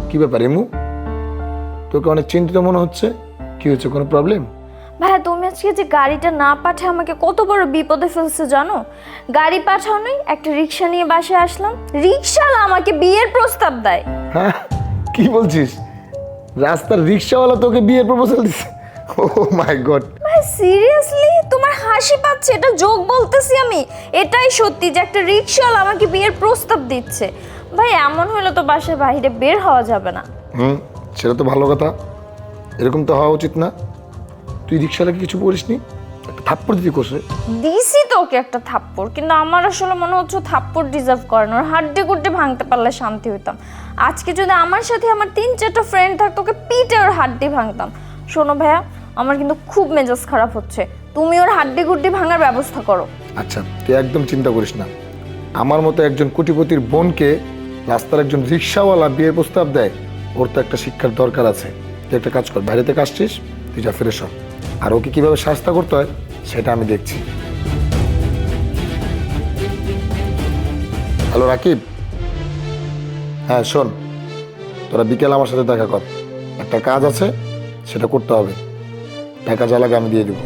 কি ব্যাপার এমু, তোকে অনেক চিন্তিত মনে হচ্ছে। কি হচ্ছে, কোনো প্রবলেম? ভাইয়া তুমি আজকে যে গাড়িটা না পাঠিয়ে আমাকে কত বড় বিপদে ফেলছে জানো। গাড়ি পাঠাও নাই, একটা রিক্সা নিয়ে বাসায় আসলাম, রিক্সাওয়ালা আমাকে বিয়ের প্রস্তাব দেয়। হ্যাঁ, কি বলছিস? রাস্তার রিক্সাওয়ালা তোকে বিয়ের প্রপোজাল দিছে? ও মাই গড। ভাই সিরিয়াসলি তোমার হাসি পাচ্ছে? এটা জোক বলতেছি আমি, এটাই সত্যি যে একটা রিক্সাওয়ালা আমাকে বিয়ের প্রস্তাব দিচ্ছে। ভাই এমন হলে তো বাসার বাইরে বের হওয়া যাবে না। সেটা তো ভালো কথা, এরকম তো হওয়া উচিত না। তুই রিক্সাওয়ালাকে কিছু বলিসনি? একটা থাপ্পড় দিতে কোসে। দিছি তো ওকে একটা থাপ্পড়, কিন্তু আমার আসলে মনে হচ্ছে থাপ্পড় ডিজার্ভ করে না। ওর হাড্ডি গুড্ডি ভাঙতে পারলে শান্তি হইতাম। আজকে যদি আমার সাথে আমার 3-4টা ফ্রেন্ড থাকতো, ওকে পিটে ওর হাড্ডি ভাঙতাম। শোনো ভাইয়া, আমার কিন্তু খুব মেজাজ খারাপ হচ্ছে, তুমি ওর হাড্ডি গুড্ডি ভাঙার ব্যবস্থা করো। আচ্ছা, তুই একদম চিন্তা করিস না। আমার মতো একজন কোটিপতির বোনকে রাস্তার একজন রিক্সাওয়ালা বিয়ের প্রস্তাব দেয়, ওর তো একটা শিক্ষার দরকার আছে। তুই একটা কাজ কর, বাইরে থেকে আসছিস, তুই যা ফিরে সব। আর ওকে কীভাবে শাস্তা করতে হয় সেটা আমি দেখছি। হ্যালো রাকিব, হ্যাঁ শোন, তোরা বিকেল আমার সাথে দেখা কর, একটা কাজ আছে, সেটা করতে হবে। টাকা যা লাগে আমি দিয়ে দেবো।